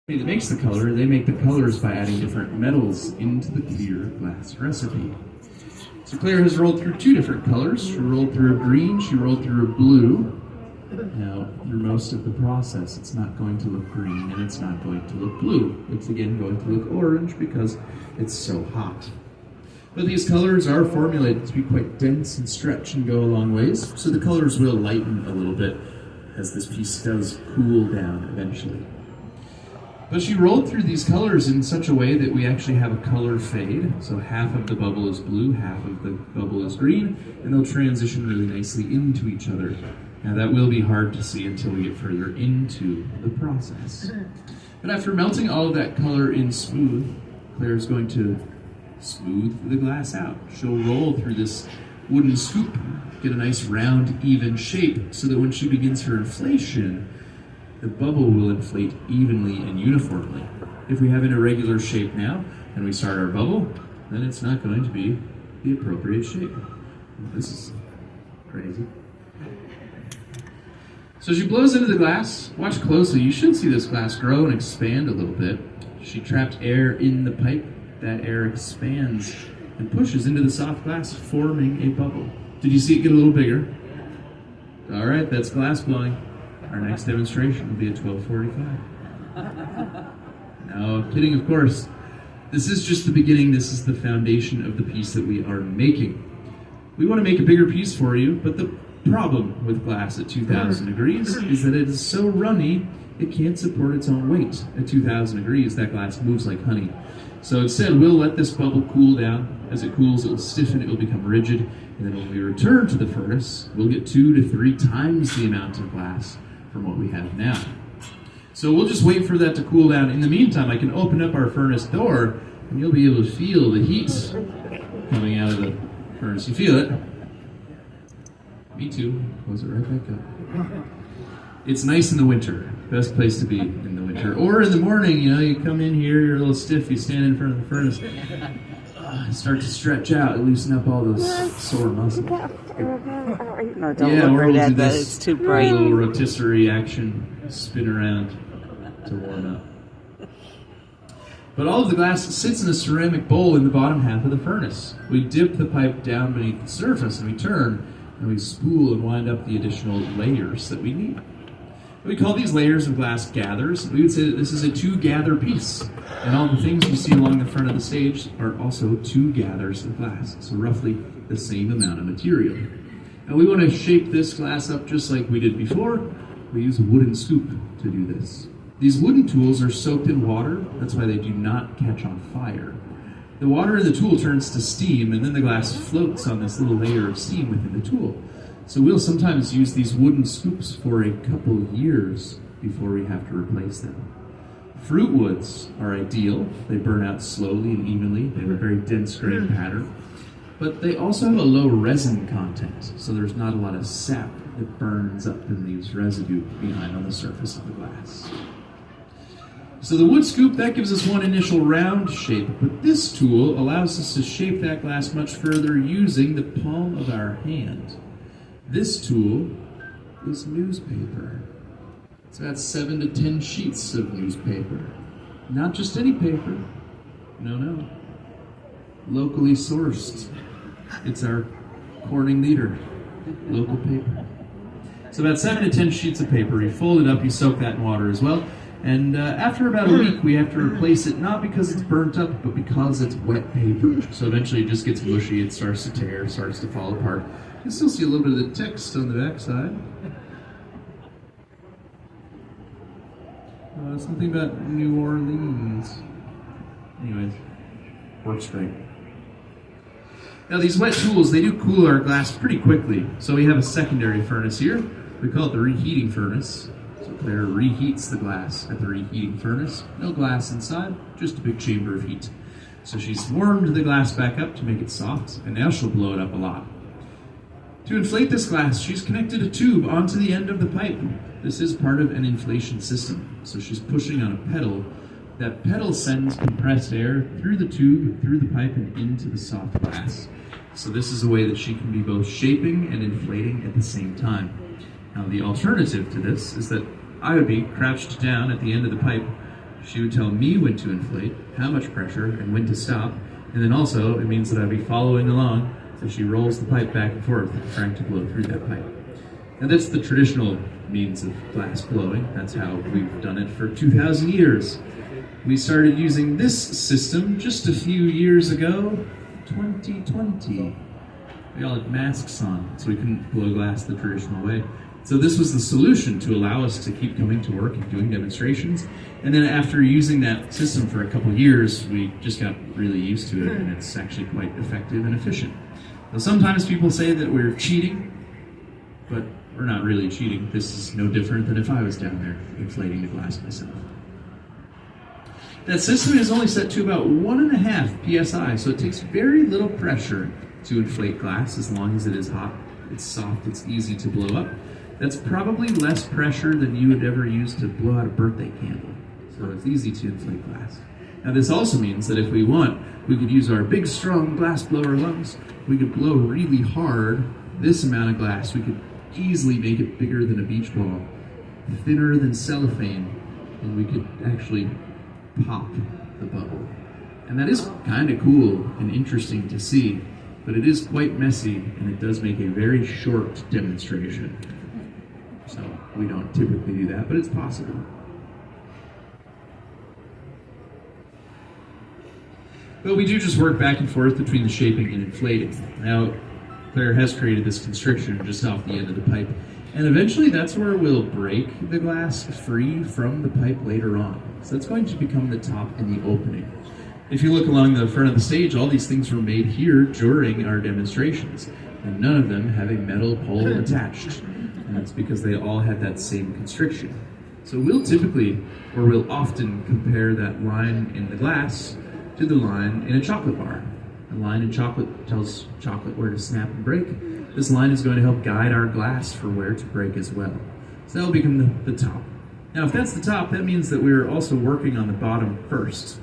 That makes the color, they make the colors by adding different metals into the clear glass recipe. So Claire has rolled through two different colors. She rolled through a green, she rolled through a blue. Now, through most of the process, it's not going to look green and it's not going to look blue. It's again going to look orange because it's so hot. But these colors are formulated to be quite dense and stretch and go a long ways, so the colors will lighten a little bit as this piece does cool down eventually. But she rolled through these colors in such a way that we actually have a color fade. So half of the bubble is blue, half of the bubble is green, and they'll transition really nicely into each other. Now that will be hard to see until we get further into the process. But after melting all of that color in smooth, Claire's going to smooth the glass out. She'll roll through this wooden scoop, get a nice round, even shape, so that when she begins her inflation, the bubble will inflate evenly and uniformly. If we have an irregular shape now, and we start our bubble, then it's not going to be the appropriate shape. This is crazy. So she blows into the glass. Watch closely. You should see this glass grow and expand a little bit. She trapped air in the pipe. That air expands and pushes into the soft glass, forming a bubble. Did you see it get a little bigger? All right, that's glass blowing. Our next demonstration will be at 12:45. No, kidding, of course. This is just the beginning. This is the foundation of the piece that we are making. We want to make a bigger piece for you, but the problem with glass at 2,000 degrees is that it is so runny, it can't support its own weight. At 2,000 degrees, that glass moves like honey. So instead, we'll let this bubble cool down. As it cools, it will stiffen, it will become rigid, and then when we return to the furnace, we'll get 2 to 3 times the amount of glass from what we have now. So we'll just wait for that to cool down. In the meantime, I can open up our furnace door and you'll be able to feel the heat coming out of the furnace. You feel it? Me too. Close it right back up. It's nice in the winter. Best place to be in the winter. Or in the morning, you come in here, you're a little stiff, you stand in front of the furnace, start to stretch out, loosen up all those sore muscles. No, don't look right at that. It's too bright. A little rotisserie action, spin around to warm up. But all of the glass sits in a ceramic bowl in the bottom half of the furnace. We dip the pipe down beneath the surface and we turn and we spool and wind up the additional layers that we need. We call these layers of glass gathers. We would say that this is a 2-gather piece. And all the things you see along the front of the stage are also 2 gathers of glass. So roughly the same amount of material. Now we want to shape this glass up just like we did before. We use a wooden scoop to do this. These wooden tools are soaked in water. That's why they do not catch on fire. The water in the tool turns to steam, and then the glass floats on this little layer of steam within the tool. So we'll sometimes use these wooden scoops for a couple of years before we have to replace them. Fruit woods are ideal. They burn out slowly and evenly. They have a very dense grain pattern. But they also have a low resin content, so there's not a lot of sap that burns up and leaves residue behind on the surface of the glass. So the wood scoop, that gives us one initial round shape, but this tool allows us to shape that glass much further using the palm of our hand. This tool is newspaper. It's about 7 to 10 sheets of newspaper. Not just any paper. No. Locally sourced. It's our Corning leader. Local paper. So about 7 to 10 sheets of paper. You fold it up, you soak that in water as well. And after about a week, we have to replace it, not because it's burnt up, but because it's wet paper. So eventually it just gets mushy, it starts to tear, it starts to fall apart. You can still see a little bit of the text on the back side. Something about New Orleans. Anyways, works great. Now these wet tools, they do cool our glass pretty quickly. So we have a secondary furnace here. We call it the reheating furnace. So Claire reheats the glass at the reheating furnace. No glass inside, just a big chamber of heat. So she's warmed the glass back up to make it soft, and now she'll blow it up a lot. To inflate this glass, she's connected a tube onto the end of the pipe. This is part of an inflation system. So she's pushing on a pedal. That pedal sends compressed air through the tube, through the pipe, and into the soft glass. So this is a way that she can be both shaping and inflating at the same time. Now the alternative to this is that I would be crouched down at the end of the pipe She would tell me when to inflate, how much pressure, and when to stop. And then also, it means that I'd be following along as she rolls the pipe back and forth, trying to blow through that pipe. And that's the traditional means of glass blowing. That's how we've done it for 2,000 years. We started using this system just a few years ago, 2020. We all had masks on, so we couldn't blow glass the traditional way. So this was the solution to allow us to keep coming to work and doing demonstrations. And then after using that system for a couple years, we just got really used to it, and it's actually quite effective and efficient. Now, sometimes people say that we're cheating, but we're not really cheating. This is no different than if I was down there inflating the glass myself. That system is only set to about 1.5 psi, so it takes very little pressure to inflate glass as long as it is hot. It's soft, it's easy to blow up. That's probably less pressure than you would ever use to blow out a birthday candle. So it's easy to inflate glass. Now this also means that if we want, we could use our big strong glass blower lungs. We could blow really hard this amount of glass. We could easily make it bigger than a beach ball, thinner than cellophane, and we could actually pop the bubble. And that is kind of cool and interesting to see, but it is quite messy, and it does make a very short demonstration. So we don't typically do that, but it's possible. But we do just work back and forth between the shaping and inflating. Now, Claire has created this constriction just off the end of the pipe, and eventually that's where we'll break the glass free from the pipe later on. So that's going to become the top and the opening. If you look along the front of the stage, all these things were made here during our demonstrations, and none of them have a metal pole attached. And that's because they all had that same constriction. So we'll typically, or we'll often compare that line in the glass to the line in a chocolate bar. A line in chocolate tells chocolate where to snap and break. This line is going to help guide our glass for where to break as well. So that'll become the top. Now if that's the top, that means that we're also working on the bottom first.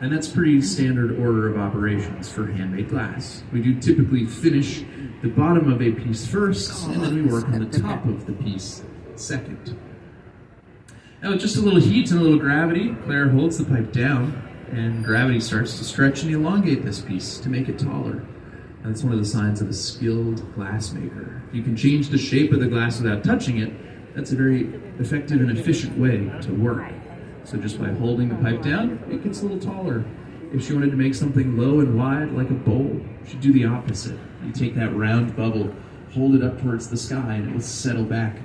And that's pretty standard order of operations for handmade glass. We do typically finish the bottom of a piece first, and then we work on the top of the piece second. Now with just a little heat and a little gravity, Claire holds the pipe down, and gravity starts to stretch and elongate this piece to make it taller. And that's one of the signs of a skilled glassmaker. If you can change the shape of the glass without touching it, that's a very effective and efficient way to work. So just by holding the pipe down, it gets a little taller. If she wanted to make something low and wide like a bowl, she'd do the opposite. You take that round bubble, hold it up towards the sky, and it will settle back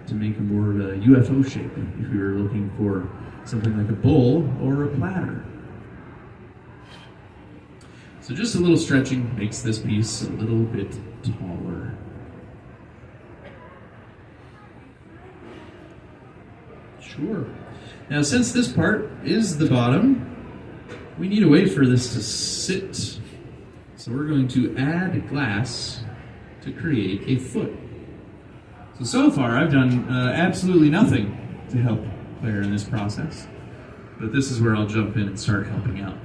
to make a more of a UFO shape if we were looking for something like a bowl or a platter. So just a little stretching makes this piece a little bit taller. Sure. Now since this part is the bottom, we need a way for this to sit. So we're going to add glass to create a foot. So far I've done absolutely nothing to help Claire in this process, but this is where I'll jump in and start helping out.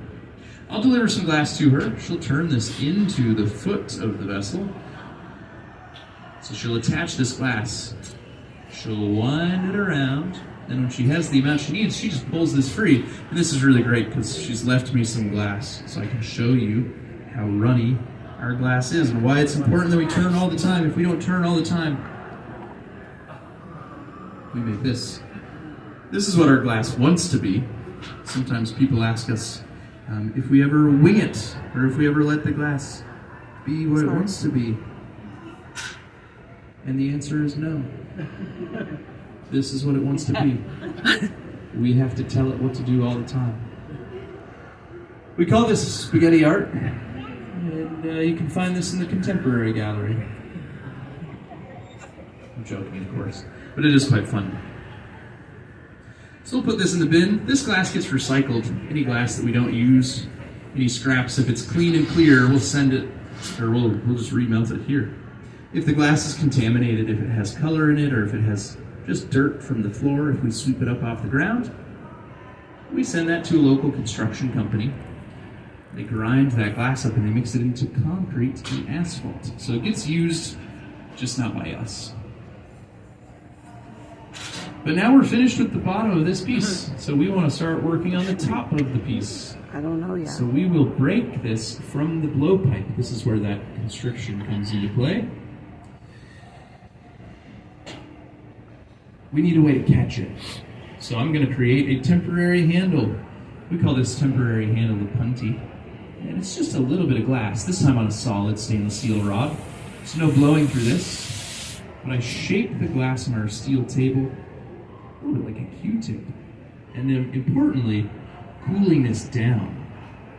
I'll deliver some glass to her. She'll turn this into the foot of the vessel. So she'll attach this glass. She'll wind it around. And when she has the amount she needs, she just pulls this free. And this is really great because she's left me some glass so I can show you how runny our glass is and why it's important that we turn all the time. If we don't turn all the time, we make this. This is what our glass wants to be. Sometimes people ask us if we ever wing it or if we ever let the glass be what it wants to be. And the answer is no. This is what it wants to be. We have to tell it what to do all the time. We call this spaghetti art, and you can find this in the Contemporary Gallery. I'm joking, of course, but it is quite fun. So we'll put this in the bin. This glass gets recycled. Any glass that we don't use, any scraps, if it's clean and clear, we'll send it, or we'll just remelt it here. If the glass is contaminated, if it has color in it, or if it has just dirt from the floor, if we sweep it up off the ground, we send that to a local construction company. They grind that glass up and they mix it into concrete and asphalt. So it gets used, just not by us. But now we're finished with the bottom of this piece, so we want to start working on the top of the piece. I don't know yet. So we will break this from the blowpipe. This is where that constriction comes into play. We need a way to catch it. So I'm going to create a temporary handle. We call this temporary handle the punty. And it's just a little bit of glass, this time on a solid stainless steel rod. There's no blowing through this. But I shape the glass on our steel table a little bit like a Q-tip. And then importantly, cooling this down.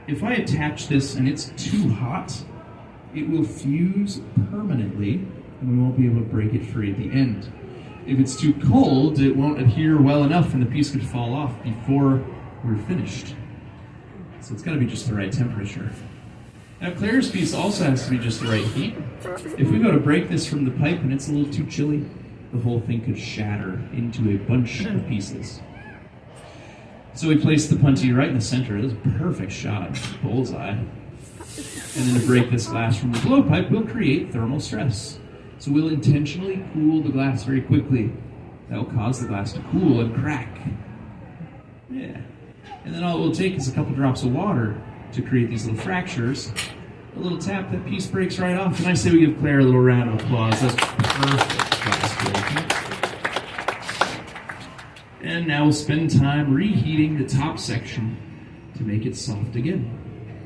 If I attach this and it's too hot, it will fuse permanently and we won't be able to break it free at the end. If it's too cold, it won't adhere well enough and the piece could fall off before we're finished. So it's got to be just the right temperature. Now Claire's piece also has to be just the right heat. If we go to break this from the pipe and it's a little too chilly, the whole thing could shatter into a bunch of pieces. So we place the punty right in the center. This is a perfect shot, bullseye. And then to break this glass from the blowpipe, we'll create thermal stress. So we'll intentionally cool the glass very quickly. That will cause the glass to cool and crack. Yeah. And then all it will take is a couple drops of water to create these little fractures. A little tap, that piece breaks right off. And I say we give Claire a little round of applause. That's perfect glass breaking. And now we'll spend time reheating the top section to make it soft again.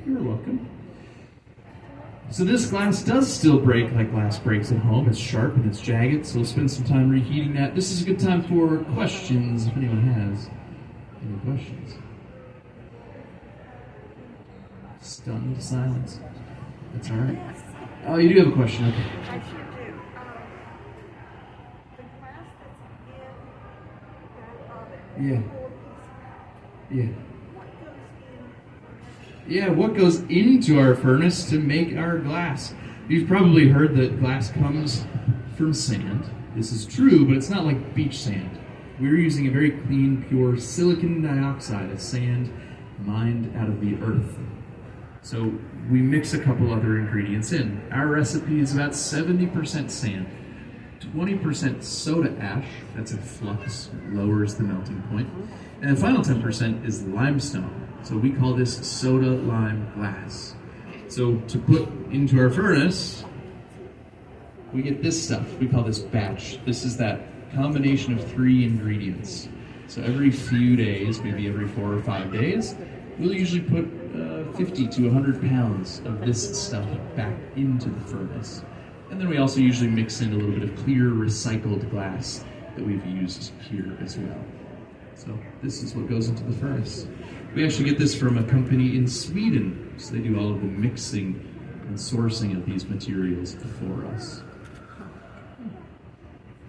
You're welcome. So this glass does still break like glass breaks at home. It's sharp and it's jagged, so we'll spend some time reheating that. This is a good time for questions, if anyone has any questions. Stunned silence. That's all right. Oh, you do have a question, okay. I sure do. The glass that's in that oven. Yeah. Yeah, what goes into our furnace to make our glass? You've probably heard that glass comes from sand. This is true, but it's not like beach sand. We're using a very clean, pure silicon dioxide, a sand mined out of the earth. So we mix a couple other ingredients in. Our recipe is about 70% sand, 20% soda ash, that's a flux, lowers the melting point, and the final 10% is limestone. So we call this soda lime glass. So to put into our furnace, we get this stuff. We call this batch. This is that combination of 3 ingredients. So every few days, maybe every 4 or 5 days, we'll usually put 50 to 100 pounds of this stuff back into the furnace. And then we also usually mix in a little bit of clear recycled glass that we've used here as well. So this is what goes into the furnace. We actually get this from a company in Sweden, so they do all of the mixing and sourcing of these materials for us.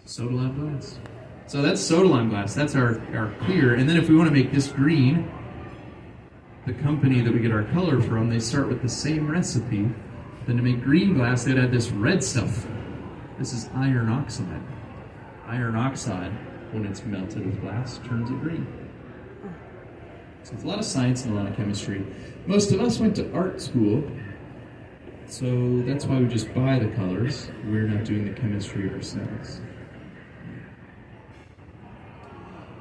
Soda lime glass. So that's soda lime glass, that's our clear. And then if we want to make this green, the company that we get our color from, they start with the same recipe. Then to make green glass, they'd add this red stuff. This is iron oxide. Iron oxide, when it's melted with glass, turns it green. So it's a lot of science and a lot of chemistry. Most of us went to art school, so that's why we just buy the colors. We're not doing the chemistry ourselves.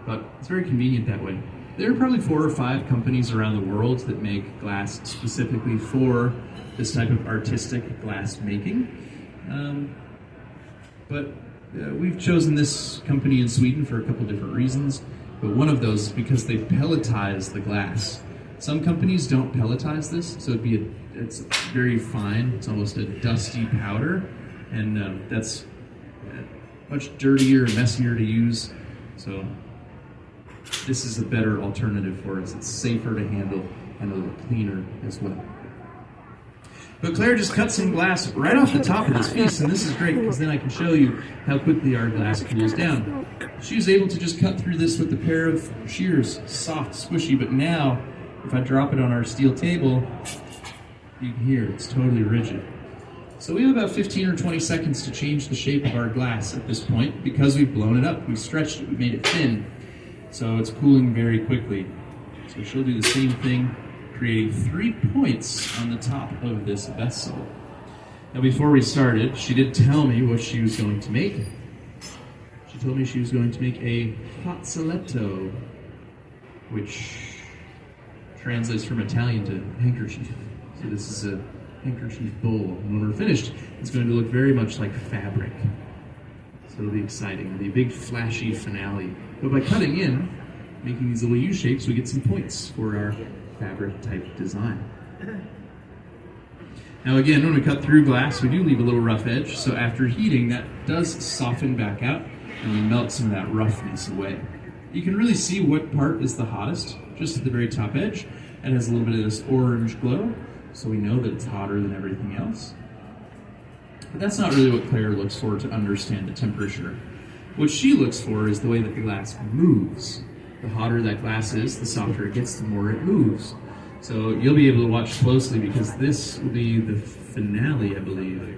But it's very convenient that way. There are probably 4 or 5 companies around the world that make glass specifically for this type of artistic glass making. But we've chosen this company in Sweden for a couple different reasons. But one of those is because they pelletize the glass. Some companies don't pelletize this, so it's very fine. It's almost a dusty powder, and that's much dirtier and messier to use. So this is a better alternative for us. It's safer to handle and a little cleaner as well. But Claire just cut some glass right off the top of this piece, and this is great because then I can show you how quickly our glass cools down. She was able to just cut through this with a pair of shears, soft, squishy, but now if I drop it on our steel table, you can hear it's totally rigid. So we have about 15 or 20 seconds to change the shape of our glass at this point because we've blown it up, we've stretched it, we've made it thin. So it's cooling very quickly. So she'll do the same thing, creating 3 points on the top of this vessel. Now before we started, she did tell me what she was going to make. She told me she was going to make a fazzoletto, which translates from Italian to handkerchief. So this is a handkerchief bowl. And when we're finished, it's going to look very much like fabric. So it'll be exciting. It'll be a big, flashy finale. But by cutting in, making these little U shapes, we get some points for our fabric type design. Now again, when we cut through glass, we do leave a little rough edge. So after heating, that does soften back out, and we melt some of that roughness away. You can really see what part is the hottest, just at the very top edge. It has a little bit of this orange glow, so we know that it's hotter than everything else. But that's not really what Claire looks for to understand the temperature. What she looks for is the way that the glass moves. The hotter that glass is, the softer it gets, the more it moves. So you'll be able to watch closely because this will be the finale, I believe.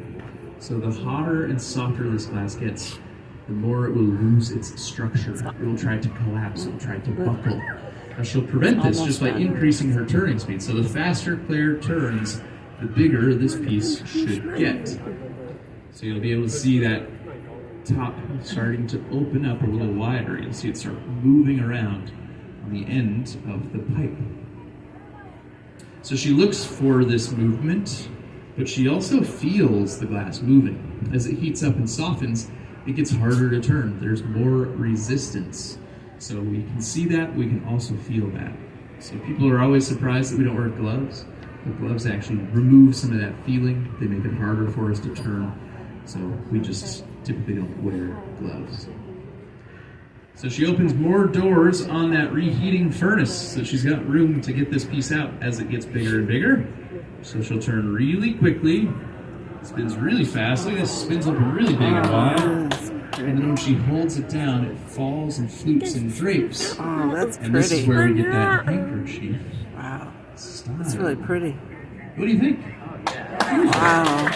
So the hotter and softer this glass gets, the more it will lose its structure. It will try to collapse, it will try to buckle. Now she'll prevent this just by increasing her turning speed. So the faster Claire turns, the bigger this piece should get. So you'll be able to see that top starting to open up a little wider. You'll see it start moving around on the end of the pipe. So she looks for this movement, but she also feels the glass moving. As it heats up and softens, it gets harder to turn. There's more resistance. So we can see that, we can also feel that. So people are always surprised that we don't wear gloves. The gloves actually remove some of that feeling. They make it harder for us to turn. So we just typically don't wear gloves. So she opens more doors on that reheating furnace. So she's got room to get this piece out as it gets bigger and bigger. So she'll turn really quickly. Spins really fast. Look at this, spins open really big and wide. And then when she holds it down, it falls and flutes and drapes. Oh, that's pretty. And this is where we get that handkerchief. Wow. Style. That's really pretty. What do you think? Wow.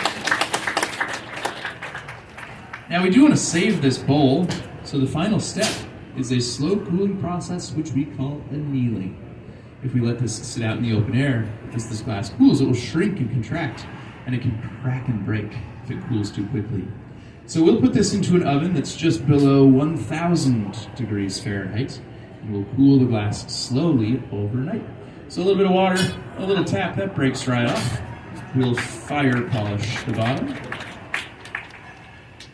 Now we do want to save this bowl, so the final step is a slow cooling process which we call annealing. If we let this sit out in the open air, as this glass cools, it will shrink and contract, and it can crack and break if it cools too quickly. So we'll put this into an oven that's just below 1,000 degrees Fahrenheit, and we'll cool the glass slowly overnight. So a little bit of water, a little tap, that breaks right off. We'll fire polish the bottom.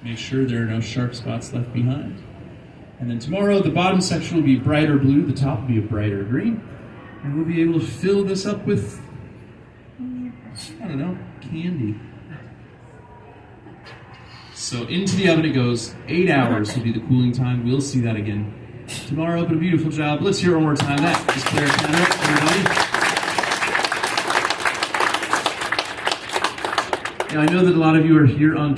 Make sure there are no sharp spots left behind. And then tomorrow, the bottom section will be brighter blue, the top will be a brighter green. And we'll be able to fill this up with, I don't know, candy. So into the oven it goes. 8 hours will be the cooling time. We'll see that again tomorrow, but a beautiful job. Let's hear it one more time. That is Claire Canada, everybody. Now I know that a lot of you are here on